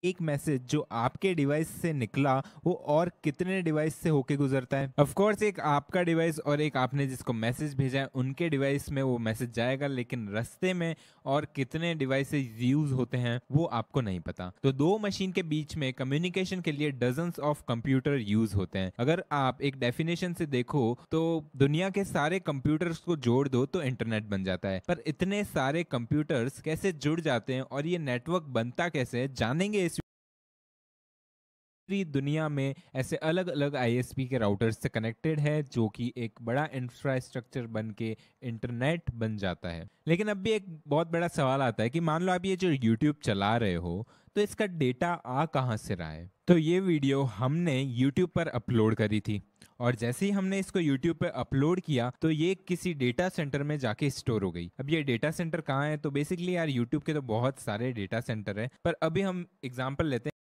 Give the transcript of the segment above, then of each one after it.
एक मैसेज जो आपके डिवाइस से निकला वो और कितने डिवाइस से होके गुजरता है। ऑफ कोर्स एक आपका डिवाइस और एक आपने जिसको मैसेज भेजा है उनके डिवाइस में वो मैसेज जाएगा, लेकिन रास्ते में और कितने डिवाइसेस यूज होते हैं वो आपको नहीं पता। तो दो मशीन के बीच में कम्युनिकेशन के लिए डजन्स ऑफ कंप्यूटर यूज होते हैं। अगर आप एक डेफिनेशन से देखो तो दुनिया के सारे कंप्यूटर्स को जोड़ दो तो इंटरनेट बन जाता है, पर इतने सारे कंप्यूटर्स कैसे जुड़ जाते हैं और ये नेटवर्क बनता कैसे है जानेंगे इस पूरी दुनिया में ऐसे अलग अलग आईएसपी के राउटर्स से कनेक्टेड है जो कि एक बड़ा इंफ्रास्ट्रक्चर बन के इंटरनेट बन जाता है। लेकिन अब भी एक बहुत बड़ा सवाल आता है कि मान लो आप ये जो यूट्यूब चला रहे हो तो इसका डेटा आ कहाँ से रहा है। तो ये वीडियो हमने यूट्यूब पर अपलोड करी थी और जैसे ही हमने इसको यूट्यूब पे अपलोड किया तो ये किसी डेटा सेंटर में जाके स्टोर हो गई। अब ये डेटा सेंटर कहाँ है, तो बेसिकली यार यूट्यूब के तो बहुत सारे डेटा सेंटर है, पर अभी हम एग्जांपल लेते हैं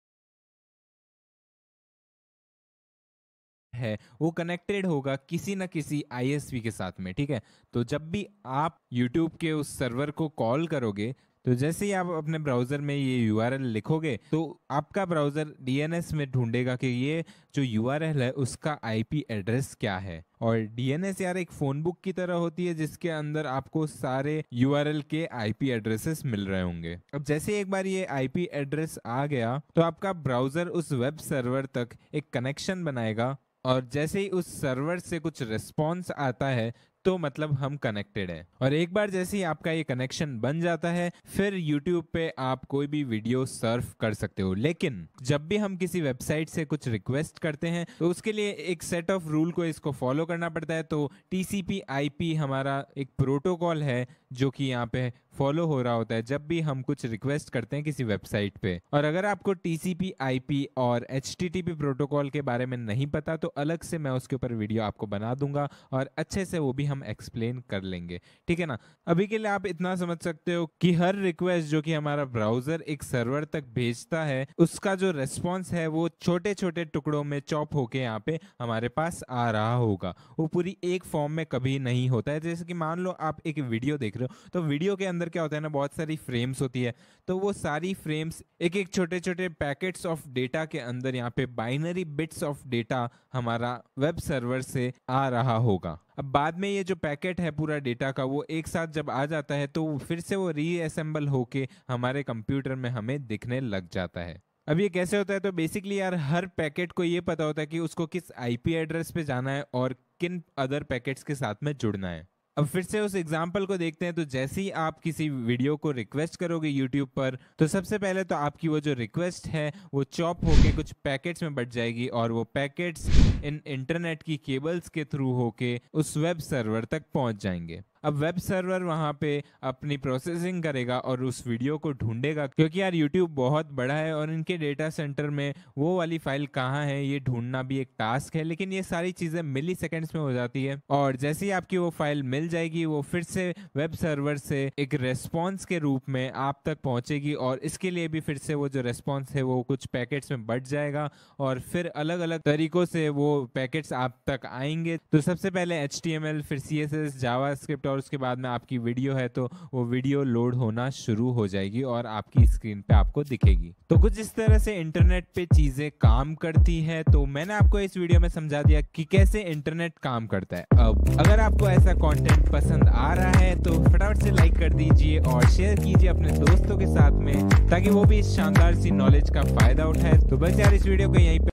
है वो कनेक्टेड होगा किसी ना किसी आईएसपी के साथ में। ठीक है, तो जब भी आप YouTube के उस सर्वर को कॉल करोगे तो जैसे ही आप अपने ब्राउजर में ये यूआरएल लिखोगे तो आपका ब्राउजर डीएनएस में ढूंढेगा कि ये जो यूआरएल है उसका आईपी एड्रेस क्या है। और डीएनएस यार एक फोन बुक की तरह होती है जिसके अंदर आपको सारे यूआरएल के आईपी एड्रेसेस मिल रहे होंगे। अब जैसे एक बार ये आईपी एड्रेस आ गया तो आपका ब्राउजर उस वेब सर्वर तक एक कनेक्शन बनाएगा और जैसे ही उस सर्वर से कुछ रिस्पॉन्स आता है तो मतलब हम कनेक्टेड है। और एक बार जैसे ही आपका ये कनेक्शन बन जाता है फिर YouTube पे आप कोई भी वीडियो सर्फ कर सकते हो। लेकिन जब भी हम किसी वेबसाइट से कुछ रिक्वेस्ट करते हैं तो उसके लिए एक सेट ऑफ रूल को इसको फॉलो करना पड़ता है। तो TCP IP हमारा एक प्रोटोकॉल है जो कि यहाँ पे फॉलो हो रहा होता है जब भी हम कुछ रिक्वेस्ट करते हैं किसी वेबसाइट पे। और अगर आपको TCP IP और HTTP प्रोटोकॉल के बारे में नहीं पता तो अलग से मैं उसके ऊपर वीडियो आपको बना दूंगा और अच्छे से वो भी हम एक्सप्लेन कर लेंगे। ठीक है ना, अभी के लिए आप इतना समझ सकते हो कि हर रिक्वेस्ट जो कि हमारा ब्राउजर एक सर्वर तक भेजता है उसका जो रेस्पॉन्स है वो छोटे छोटे टुकड़ों में चॉप होके यहाँ पे हमारे पास आ रहा होगा। वो पूरी एक फॉर्म में कभी नहीं होता है। जैसे कि मान लो आप एक वीडियो देख रहे हो तो वीडियो के अंदर क्या होता है ना, बहुत सारी फ्रेम्स होती है। तो वो सारी फ्रेम्स एक एक छोटे छोटे पैकेट्स ऑफ डेटा के अंदर यहाँ पे बाइनरी बिट्स ऑफ डेटा हमारा वेब सर्वर से आ रहा होगा। अब बाद में ये जो पैकेट है पूरा डेटा का वो एक साथ जब आ जाता है तो फिर से वो रीअसेंबल होके हमारे कंप्यूटर में हमें दिखने लग जाता है। अब ये कैसे होता है, तो बेसिकली यार हर पैकेट को ये पता होता है कि उसको किस आईपी एड्रेस पे जाना है और किन अदर पैकेट्स के साथ में जुड़ना है। अब फिर से उस एग्जाम्पल को देखते हैं। तो जैसे ही आप किसी वीडियो को रिक्वेस्ट करोगे यूट्यूब पर तो सबसे पहले तो आपकी वो जो रिक्वेस्ट है वो चॉप होके कुछ पैकेट्स में बट जाएगी और वो पैकेट्स इन इंटरनेट की केबल्स के थ्रू होके उस वेब सर्वर तक पहुंच जाएंगे। अब वेब सर्वर वहां पे अपनी प्रोसेसिंग करेगा और उस वीडियो को ढूंढेगा, क्योंकि यार यूट्यूब बहुत बड़ा है और इनके डेटा सेंटर में वो वाली फाइल कहाँ है ये ढूंढना भी एक टास्क है। लेकिन ये सारी चीजें मिली सेकेंड्स में हो जाती है और जैसे ही आपकी वो फाइल मिल जाएगी वो फिर से वेब सर्वर से एक रेस्पॉन्स के रूप में आप तक पहुंचेगी और इसके लिए भी फिर से वो जो रेस्पॉन्स है वो कुछ पैकेट्स में बट जाएगा और फिर अलग अलग तरीकों से वो पैकेट्स आप तक आएंगे। तो सबसे पहले HTML, फिर CSS, जावास्क्रिप्ट और उसके बाद में आपकी वीडियो है तो वो वीडियो लोड होना शुरू हो जाएगी और आपकी स्क्रीन पे आपको दिखेगी। तो कुछ इस तरह से इंटरनेट पे चीजें काम करती है। तो मैंने आपको इस वीडियो में समझा दिया कि कैसे इंटरनेट काम करता है। अब अगर आपको ऐसा कंटेंट पसंद आ रहा है तो फटाफट से लाइक कर दीजिए और शेयर कीजिए अपने दोस्तों के साथ में ताकि वो भी इस शानदार सी नॉलेज का फायदा उठाए। तो बस यार इस वीडियो को यहीं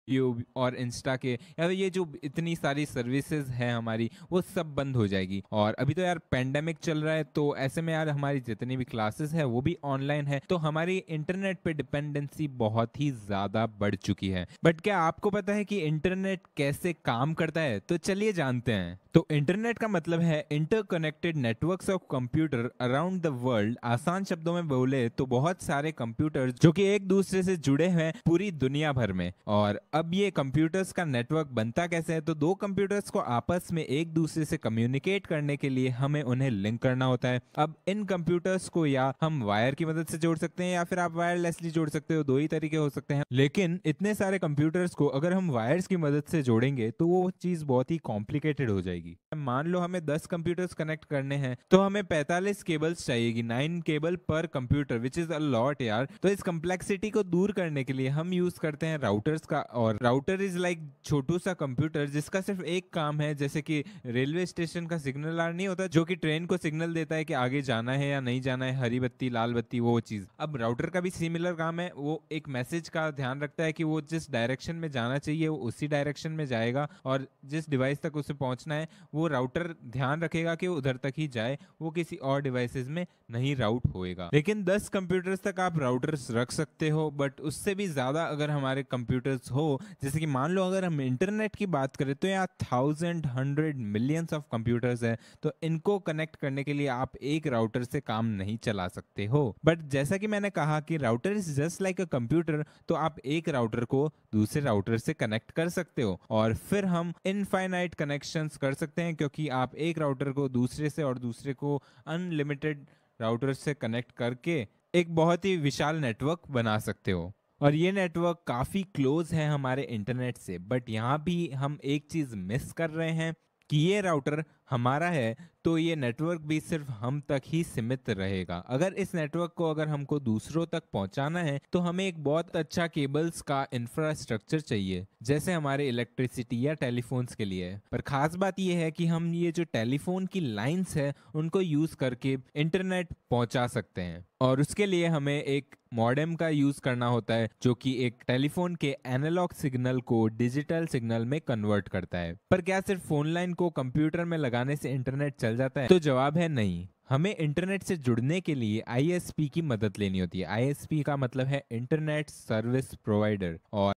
यूट्यूब और इंस्टा के यार ये जो इतनी सारी सर्विसेज हैं हमारी वो सब बंद हो जाएगी। और अभी तो यार पेंडेमिक चल रहा है तो ऐसे में यार हमारी जितनी भी क्लासेस है वो भी ऑनलाइन है तो हमारी इंटरनेट पे डिपेंडेंसी बहुत ही ज्यादा बढ़ चुकी है। बट क्या आपको पता है कि इंटरनेट कैसे काम करता है? तो चलिए जानते हैं। तो इंटरनेट का मतलब है interconnected networks of computer around the world. आसान शब्दों में बोले तो बहुत सारे कंप्यूटर जो कि एक दूसरे से जुड़े हैं पूरी दुनिया भर में। और अब ये कंप्यूटर्स का नेटवर्क बनता कैसे है? तो दो कंप्यूटर्स को आपस में एक दूसरे से कम्युनिकेट करने के लिए हमें उन्हें लिंक करना होता है। अब इन कंप्यूटर्स को या हम वायर की मदद से जोड़ सकते हैं या फिर आप वायरलेसली जोड़ सकते हो, दो ही तरीके हो सकते हैं। लेकिन इतने सारे कंप्यूटर्स को अगर हम वायर्स की मदद से जोड़ेंगे तो वो चीज बहुत ही कॉम्प्लिकेटेड हो जाएगी। जाएगी। मान लो हमें 10 कंप्यूटर्स कनेक्ट करने हैं तो हमें 45 केबल्स चाहिएगी, 9 केबल पर computer, which is a lot यार। तो इस कम्प्लेक्सिटी को दूर करने के लिए हम यूज करते हैं राउटर्स का। और राउटर इज लाइक छोटू सा कंप्यूटर जिसका सिर्फ एक काम है, जैसे कि रेलवे स्टेशन का सिग्नल आर नहीं होता जो कि ट्रेन को सिग्नल देता है कि आगे जाना है या नहीं जाना है, हरी बत्ती लाल बत्ती, वो चीज। अब राउटर का भी सिमिलर काम है, वो एक मैसेज का ध्यान रखता है कि वो जिस डायरेक्शन में जाना चाहिए वो उसी डायरेक्शन में जाएगा, और जिस डिवाइस तक उसे पहुंचना है वो राउटर ध्यान रखेगा कि वो उधर तक ही जाए, वो किसी और डिवाइसेस में नहीं राउट होएगा। लेकिन 10 कंप्यूटर्स तक आप राउटर्स रख सकते हो, बट उससे भी ज्यादा अगर हमारे कंप्यूटर्स हो, जैसे कि मान लो अगर हम इंटरनेट की बात करें तो यहाँ 1000 100 मिलियंस ऑफ कंप्यूटर्स है, तो इनको कनेक्ट करने के लिए आप एक राउटर से काम नहीं चला सकते हो। बट जैसा कि मैंने कहा कि router is just like a computer, तो आप एक राउटर को दूसरे राउटर से कनेक्ट कर सकते हो और फिर हम इनफाइनाइट कनेक्शंस कर सकते हैं, क्योंकि आप एक राउटर को दूसरे से और दूसरे को अनलिमिटेड राउटर से कनेक्ट करके एक बहुत ही विशाल नेटवर्क बना सकते हो। और ये नेटवर्क काफ़ी क्लोज है हमारे इंटरनेट से। बट यहाँ भी हम एक चीज़ मिस कर रहे हैं कि ये राउटर हमारा है तो ये नेटवर्क भी सिर्फ हम तक ही सीमित रहेगा। अगर इस नेटवर्क को अगर हमको दूसरों तक पहुंचाना है तो हमें एक बहुत अच्छा केबल्स का इंफ्रास्ट्रक्चर चाहिए, जैसे हमारे इलेक्ट्रिसिटी या टेलीफोन्स के लिए है। पर खास बात यह है कि हम ये जो टेलीफोन की लाइंस है उनको यूज करके इंटरनेट पहुंचा सकते हैं, और उसके लिए हमें एक मॉडेम का यूज करना होता है जो कि एक टेलीफोन के एनालॉग सिग्नल को डिजिटल सिग्नल में कन्वर्ट करता है। पर क्या सिर्फ फोन लाइन को कंप्यूटर में लगाने से इंटरनेट चल जाता है? तो जवाब है नहीं। हमें इंटरनेट से जुड़ने के लिए आईएसपी की मदद लेनी होती है। आईएसपी का मतलब है इंटरनेट सर्विस प्रोवाइडर, और